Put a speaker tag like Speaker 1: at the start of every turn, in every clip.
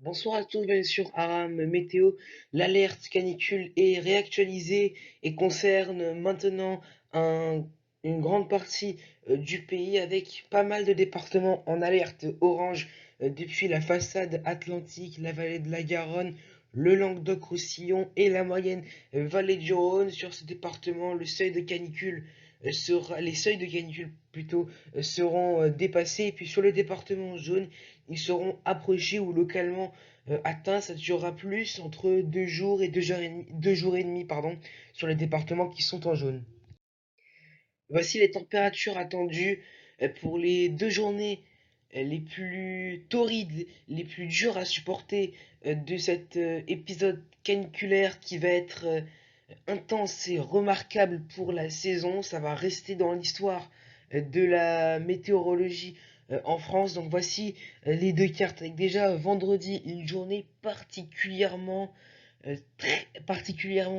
Speaker 1: Bonsoir à tous, bien sûr, Aram Météo. L'alerte canicule est réactualisée et concerne maintenant un- une grande partie du pays avec pas mal de départements en alerte orange depuis la façade atlantique, la vallée de la Garonne, le Languedoc-Roussillon et la moyenne vallée du Rhône. Sur ce département, les seuils de canicule plutôt seront dépassés. Et puis sur le département jaune, ils seront approchés ou localement atteints. Ça durera plus entre 2 jours et 2 jours et demi, 2 jours et demi, pardon, sur les départements qui sont en jaune. Voici les températures attendues pour les 2 journées les plus torrides, les plus dures à supporter de cet épisode caniculaire qui va être intense et remarquable pour la saison. Ça va rester dans l'histoire de la météorologie en France. Donc voici les deux cartes avec déjà vendredi une journée particulièrement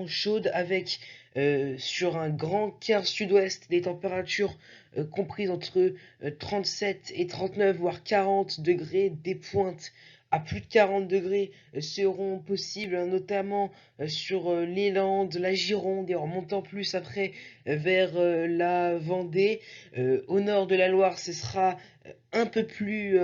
Speaker 1: chaude avec sur un grand quart sud-ouest des températures comprises entre 37 et 39 voire 40 degrés, des pointes à plus de 40 degrés seront possibles, hein, notamment sur les Landes, la Gironde et en montant plus après vers la Vendée. Au nord de la Loire, ce sera un peu plus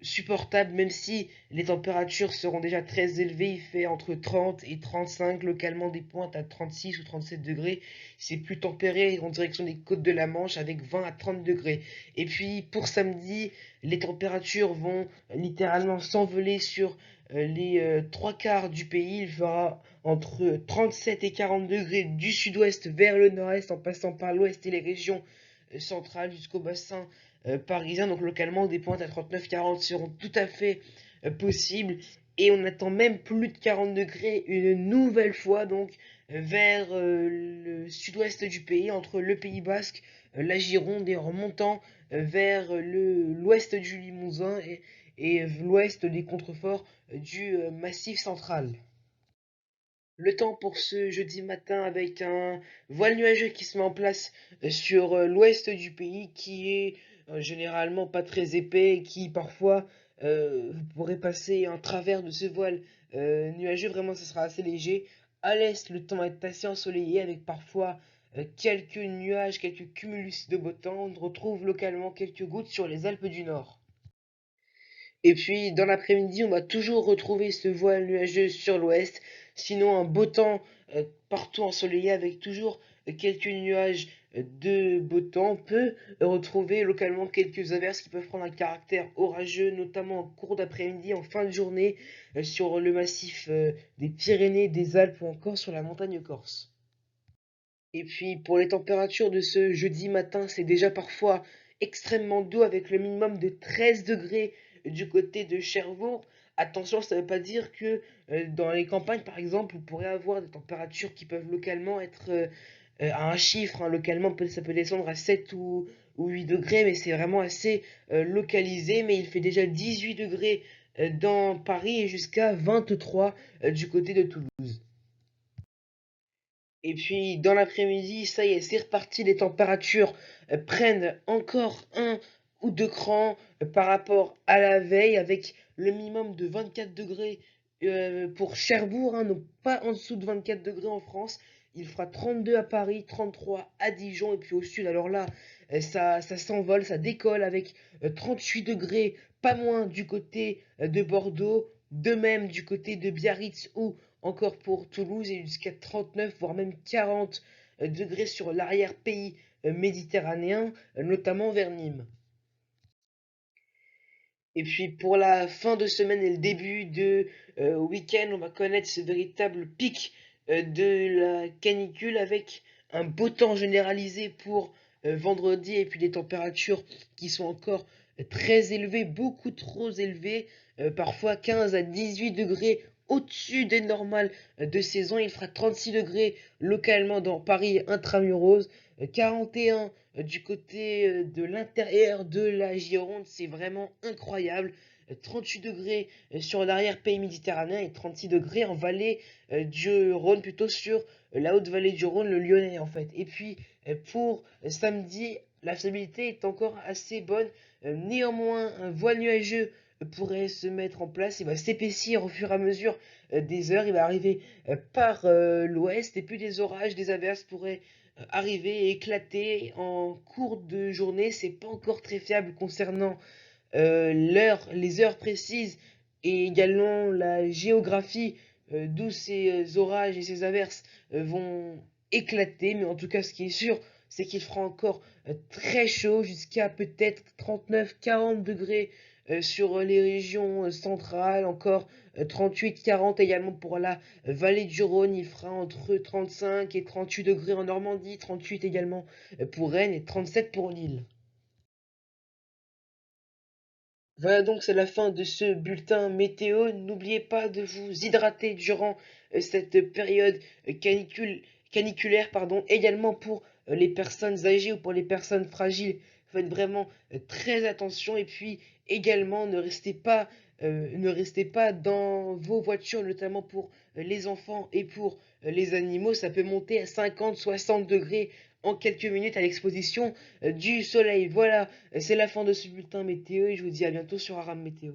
Speaker 1: supportable, même si les températures seront déjà très élevées. Il fait entre 30 et 35, localement des pointes à 36 ou 37 degrés. C'est plus tempéré en direction des côtes de la Manche avec 20 à 30 degrés. Et puis pour samedi, les températures vont littéralement s'envoler sur les trois quarts du pays. Il fera entre 37 et 40 degrés du sud-ouest vers le nord-est en passant par l'ouest et les régions centrales jusqu'au bassin parisien. Donc localement, des pointes à 39-40 seront tout à fait possibles. Et on attend même plus de 40 degrés une nouvelle fois, donc vers le sud-ouest du pays, entre le Pays Basque, la Gironde et en remontant vers l'ouest du Limousin et l'ouest des contreforts du Massif central. Le temps pour ce jeudi matin avec un voile nuageux qui se met en place sur l'ouest du pays qui est généralement pas très épais et qui parfois vous pourrez passer en travers de ce voile nuageux, vraiment ça sera assez léger. À l'est, le temps est assez ensoleillé avec parfois quelques nuages, quelques cumulus de beau temps. On retrouve localement quelques gouttes sur les Alpes du Nord. Et puis dans l'après-midi, on va toujours retrouver ce voile nuageux sur l'ouest, sinon un beau temps partout ensoleillé avec toujours quelques nuages de beau temps. On peut retrouver localement quelques averses qui peuvent prendre un caractère orageux, notamment en cours d'après-midi, en fin de journée, sur le massif des Pyrénées, des Alpes ou encore sur la montagne corse. Et puis pour les températures de ce jeudi matin, c'est déjà parfois extrêmement doux avec le minimum de 13 degrés du côté de Cherbourg. Attention, ça ne veut pas dire que dans les campagnes, par exemple, vous pourrez avoir des températures qui peuvent localement être à un chiffre, hein. Localement, ça peut descendre à 7 ou 8 degrés, mais c'est vraiment assez localisé. Mais il fait déjà 18 degrés dans Paris et jusqu'à 23 du côté de Toulouse. Et puis dans l'après-midi, ça y est, c'est reparti, les températures prennent encore un ou deux crans par rapport à la veille, avec le minimum de 24 degrés pour Cherbourg, hein, donc pas en dessous de 24 degrés en France. Il fera 32 à Paris, 33 à Dijon, et puis au sud, alors là, ça s'envole, ça décolle avec 38 degrés, pas moins du côté de Bordeaux, de même du côté de Biarritz ou encore pour Toulouse et jusqu'à 39 voire même 40 degrés sur l'arrière-pays méditerranéen, notamment vers Nîmes. Et puis pour la fin de semaine et le début de week-end, on va connaître ce véritable pic de la canicule avec un beau temps généralisé pour vendredi et puis des températures qui sont encore très élevées, beaucoup trop élevées, parfois 15 à 18 degrés au-dessus des normales de saison. Il fera 36 degrés localement dans Paris intramuros, 41 du côté de l'intérieur de la Gironde, c'est vraiment incroyable. 38 degrés sur l'arrière-pays méditerranéen et 36 degrés en vallée du Rhône, plutôt sur la haute vallée du Rhône, le Lyonnais en fait. Et puis pour samedi, la stabilité est encore assez bonne. Néanmoins, un voile nuageux pourrait se mettre en place et va s'épaissir au fur et à mesure des heures. Il va arriver par l'ouest et puis des orages, des averses pourraient arriver et éclater en cours de journée. C'est pas encore très fiable concernant les heures précises et également la géographie d'où ces orages et ces averses vont éclater. Mais en tout cas, ce qui est sûr, c'est qu'il fera encore très chaud, jusqu'à peut-être 39-40 degrés sur les régions centrales, encore 38-40 également pour la vallée du Rhône. Il fera entre 35 et 38 degrés en Normandie, 38 également pour Rennes et 37 pour Lille. Voilà, donc c'est la fin de ce bulletin météo. N'oubliez pas de vous hydrater durant cette période caniculaire, pardon, également pour les personnes âgées ou pour les personnes fragiles. Faites vraiment très attention et puis également ne restez pas dans vos voitures, notamment pour les enfants et pour les animaux. Ça peut monter à 50-60 degrés en quelques minutes à l'exposition du soleil. Voilà, c'est la fin de ce bulletin météo et je vous dis à bientôt sur Aram Météo.